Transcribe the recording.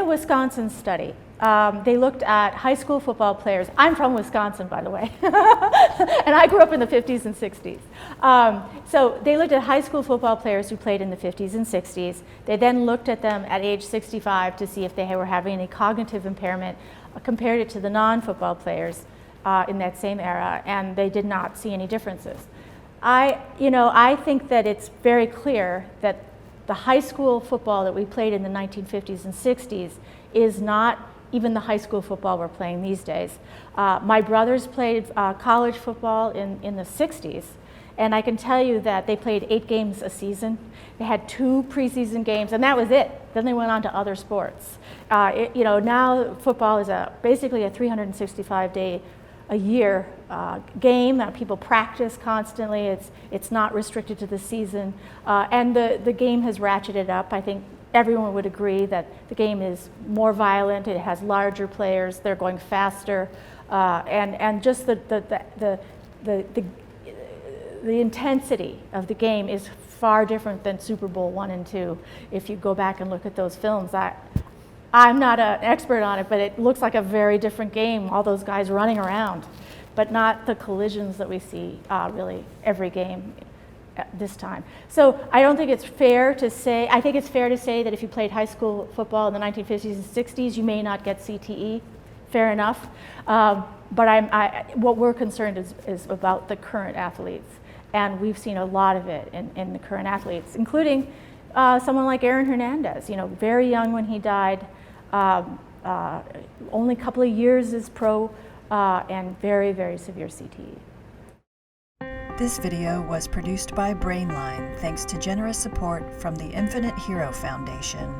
Wisconsin study. They looked at high school football players. I'm from Wisconsin, by the way, and I grew up in the 50s and 60s. So they looked at high school football players who played in the 50s and 60s. They then looked at them at age 65 to see if they were having any cognitive impairment, compared it to the non-football players in that same era, and they did not see any differences. I think that it's very clear that the high school football that we played in the 1950s and 60s is not even the high school football we're playing these days. My brothers played college football in the 60s, and I can tell you that they played 8 games a season. They had 2 preseason games, and that was it. Then they went on to other sports. Now football is basically a 365-day a year game that people practice constantly. It's not restricted to the season, and the game has ratcheted up. I think everyone would agree that the game is more violent. It has larger players. They're going faster, and just the intensity of the game is far different than Super Bowl I and II. If you go back and look at those films, I'm not an expert on it, but it looks like a very different game, all those guys running around, but not the collisions that we see really every game at this time. So I don't think it's fair to say, I think it's fair to say that if you played high school football in the 1950s and 60s, you may not get CTE, fair enough. But what we're concerned is about the current athletes, and we've seen a lot of it in the current athletes, including someone like Aaron Hernandez, very young when he died, only a couple of years as pro, and very, very severe CTE. This video was produced by BrainLine thanks to generous support from the Infinite Hero Foundation.